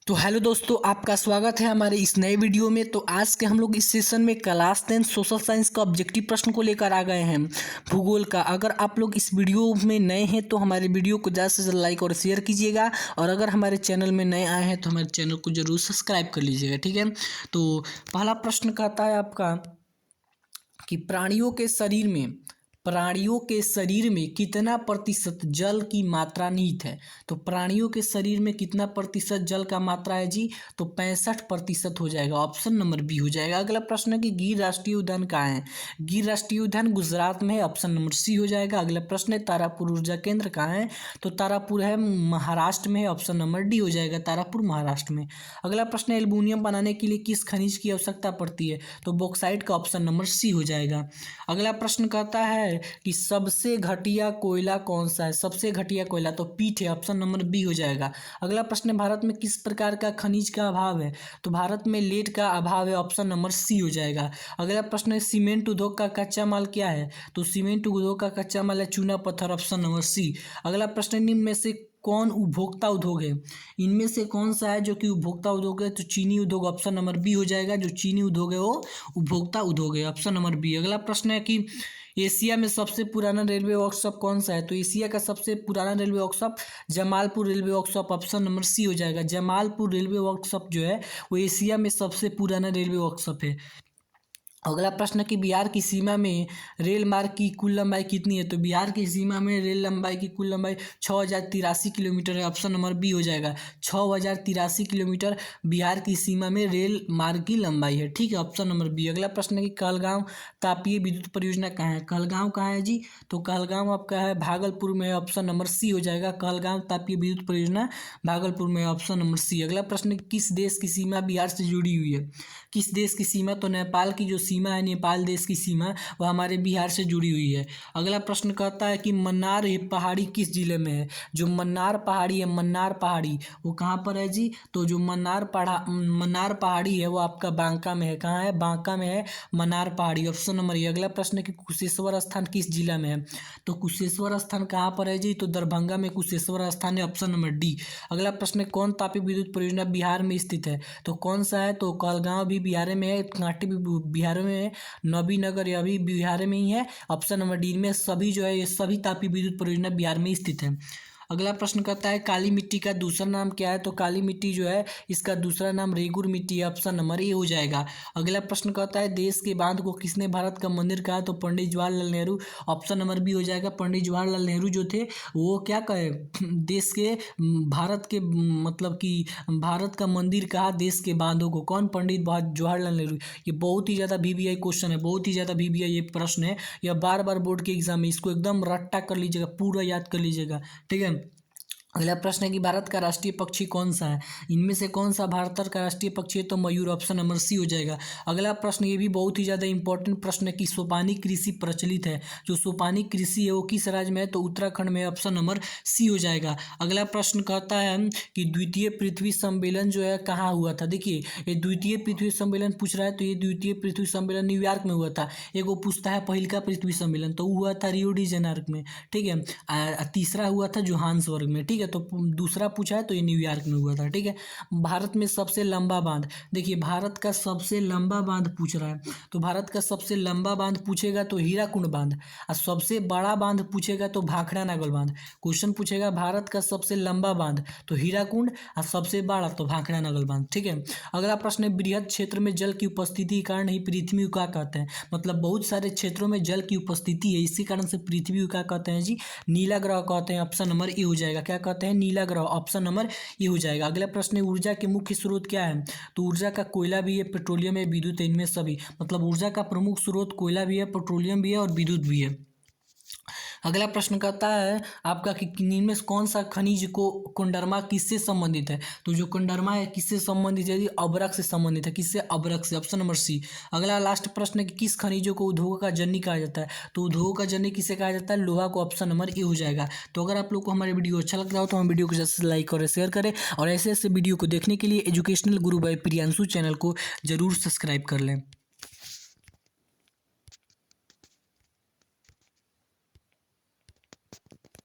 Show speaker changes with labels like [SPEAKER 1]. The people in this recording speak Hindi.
[SPEAKER 1] तो हेलो दोस्तों, आपका स्वागत है हमारे इस नए वीडियो में। तो आज के हम लोग इस सेशन में क्लास 10 सोशल साइंस का ऑब्जेक्टिव प्रश्न को लेकर आ गए हैं, भूगोल का। अगर आप लोग इस वीडियो में नए हैं तो हमारे वीडियो को ज़्यादा से ज़्यादा लाइक और शेयर कीजिएगा, और अगर हमारे चैनल में नए आए हैं तो हमारे चैनल को जरूर सब्सक्राइब कर लीजिएगा, ठीक है। तो पहला प्रश्न कहता है आपका कि प्राणियों के शरीर में कितना प्रतिशत जल की मात्रा निहित है। तो प्राणियों के शरीर में कितना प्रतिशत जल का मात्रा है जी? तो 65% हो जाएगा। ऑप्शन नंबर बी हो जाएगा। अगला प्रश्न है कि गिर राष्ट्रीय उद्यान कहाँ है? गिर राष्ट्रीय उद्यान गुजरात में है। ऑप्शन नंबर सी हो जाएगा। अगला प्रश्न है तारापुर ऊर्जा केंद्र कहाँ है? तो तारापुर है महाराष्ट्र में है। ऑप्शन नंबर डी हो जाएगा, तारापुर महाराष्ट्र में। अगला प्रश्न है एल्युमिनियम बनाने के लिए किस खनिज की आवश्यकता पड़ती है? तो बॉक्साइट का ऑप्शन नंबर सी हो जाएगा। अगला प्रश्न कहता है कि सबसे घटिया कोयला कौन सा है? सबसे घटिया कोयला तो पीट है। ऑप्शन नंबर बी हो जाएगा। अगला प्रश्न है भारत में किस प्रकार का खनिज का अभाव है? तो भारत में लेड का अभाव है। ऑप्शन नंबर सी हो जाएगा। अगला प्रश्न है सीमेंट उद्योग का कच्चा माल क्या है? तो सीमेंट उद्योग का कच्चा माल है चूना पत्थर। Option number C. अगला प्रश्न निम्न में से कौन उपभोक्ता उद्योग है? इनमें से कौन सा है जो कि उपभोक्ता उद्योग है? तो चीनी उद्योग। ऑप्शन नंबर बी हो जाएगा। जो चीनी उद्योग है वो उपभोक्ता उद्योग है। Option number B. अगला प्रश्न है कि एशिया में सबसे पुराना रेलवे वर्कशॉप कौन सा है? तो एशिया का सबसे पुराना railway workshop Jamalpur railway workshop. Option number C हो जाएगा। जमालपुर रेलवे वर्कशॉप जो है वो एशिया में सबसे पुराना रेलवे वर्कशॉप है। अगला प्रश्न है कि बिहार की सीमा में रेल मार्ग की कुल लंबाई कितनी है? तो बिहार की सीमा में रेल लंबाई की कुल लंबाई 6083 किलोमीटर है। ऑप्शन नंबर बी हो जाएगा। 6083 किलोमीटर बिहार की सीमा में रेल मार्ग की लंबाई है, ठीक है। Option number B. अगला प्रश्न है कि कहलगांव तापीय विद्युत परियोजना कहाँ है? कहलगांव कहाँ है जी? तो कहलगांव आपका है भागलपुर में। ऑप्शन नंबर सी हो जाएगा। कहलगांव तापीय विद्युत परियोजना भागलपुर में। Option number C. अगला प्रश्न है किस देश की सीमा बिहार से जुड़ी हुई है? किस देश की सीमा? तो नेपाल की जो सीमा है, नेपाल देश की सीमा, वह हमारे बिहार से जुड़ी हुई है। अगला प्रश्न कहता है कि मन्नार पहाड़ी किस जिले में है? जो मन्नार पहाड़ी है, मन्नार पहाड़ी वो कहाँ पर है जी? तो जो मन्नार पहाड़ी है वो आपका बांका में है। कहाँ है? बांका में है मन्नार पहाड़ी। Option number A. अगला प्रश्न है कि कुशेश्वर स्थान किस जिला में है? तो कुशेश्वर स्थान कहाँ पर है जी? तो दरभंगा में कुशेश्वर स्थान है। Option number D. अगला प्रश्न है कौन तापीय विद्युत परियोजना बिहार में स्थित है? तो कौन सा है? तो कहलगांव भी बिहार में है, कांटी भी बिहार में है, नबीनगर यह भी बिहार में ही है। ऑप्शन नंबर डी में सभी जो है ये सभी तापीय विद्युत परियोजना बिहार में स्थित है। अगला प्रश्न कहता है काली मिट्टी का दूसरा नाम क्या है? तो काली मिट्टी जो है इसका दूसरा नाम रेगुर मिट्टी है। ऑप्शन नंबर ए हो जाएगा। अगला प्रश्न कहता है देश के बांध को किसने भारत का मंदिर कहा? तो Pandit Jawaharlal Nehru. Option number B हो जाएगा। पंडित जवाहरलाल नेहरू जो थे वो क्या कहे, देश के भारत के मतलब कि भारत का मंदिर कहा देश के बांधों को। कौन? पंडित जवाहरलाल नेहरू। ये बहुत ही ज़्यादा VVI क्वेश्चन है, बहुत ही ज़्यादा VVI ये प्रश्न है। यह बार बार बोर्ड के एग्जाम में इसको एकदम रट्टा कर लीजिएगा, पूरा याद कर लीजिएगा, ठीक है। अगला प्रश्न है कि भारत का राष्ट्रीय पक्षी कौन सा है? इनमें से कौन सा भारत का राष्ट्रीय पक्षी है? तो मयूर। ऑप्शन नंबर सी हो जाएगा। अगला प्रश्न ये भी बहुत ही ज़्यादा इंपॉर्टेंट प्रश्न है कि सोपानी कृषि प्रचलित है। जो सोपानी कृषि है वो किस राज्य में है? तो उत्तराखंड में। ऑप्शन नंबर सी हो जाएगा। अगला प्रश्न कहता है कि द्वितीय पृथ्वी सम्मेलन जो है कहाँ हुआ था? देखिए ये द्वितीय पृथ्वी सम्मेलन पूछ रहा है, तो ये द्वितीय पृथ्वी सम्मेलन न्यूयॉर्क में हुआ था। एक वो पूछता है पहिलका पृथ्वी सम्मेलन, तो हुआ था रियो डी जेनेरो में, ठीक है। तीसरा हुआ था जोहान्सबर्ग में, ठीक है। तो दूसरा पूछा है तो ये न्यूयॉर्क में हुआ था, ठीक है। भारत में सबसे लंबा बांध, देखिए भारत का सबसे लंबा बांध पूछ रहा है, तो भारत का सबसे लंबा बांध पूछेगा तो हीराकुंड बांध, और सबसे बड़ा बांध पूछेगा तो भाखड़ा नागल बांध। क्वेश्चन पूछेगा भारत का सबसे लंबा बांध तो हीराकुंड, और सबसे बड़ा तो भाखड़ा नागल बांध, ठीक है। अगला प्रश्न है बृहद क्षेत्र में जल की उपस्थिति के कारण ही पृथ्वी को क्या कहते हैं? मतलब बहुत सारे क्षेत्रों में जल की उपस्थिति है, इसी कारण से पृथ्वी को क्या कहते हैं जी? नीला ग्रह कहते हैं। ऑप्शन नंबर ए हो जाएगा। क्या कहते हैं? नीला ग्रह। ऑप्शन नंबर ए हो जाएगा। अगला प्रश्न है ऊर्जा के मुख्य स्रोत क्या है? तो ऊर्जा का कोयला भी है, पेट्रोलियम है, विद्युत है, इनमें सभी। मतलब ऊर्जा का प्रमुख स्रोत कोयला भी है, पेट्रोलियम भी है और विद्युत भी है। अगला प्रश्न कहता है आपका कि इनमें से कौन सा खनिज को कोंडरमा किससे संबंधित है? तो जो कोंडरमा है किससे संबंधित है? अभ्रक से संबंधित है। किससे? अभ्रक से। Option number C. अगला लास्ट प्रश्न है कि किस खनिजों को उद्योग का जननी कहा जाता है? तो उद्योग का जननी किसे कहा जाता है? लोहा को। ऑप्शन नंबर ए हो जाएगा। तो अगर आप लोग को हमारे वीडियो अच्छा लगता हो तो हम वीडियो को जैसे लाइक और शेयर करें, और ऐसे ऐसे वीडियो को देखने के लिए एजुकेशनल गुरु बाय प्रियांशु चैनल को जरूर सब्सक्राइब कर लें।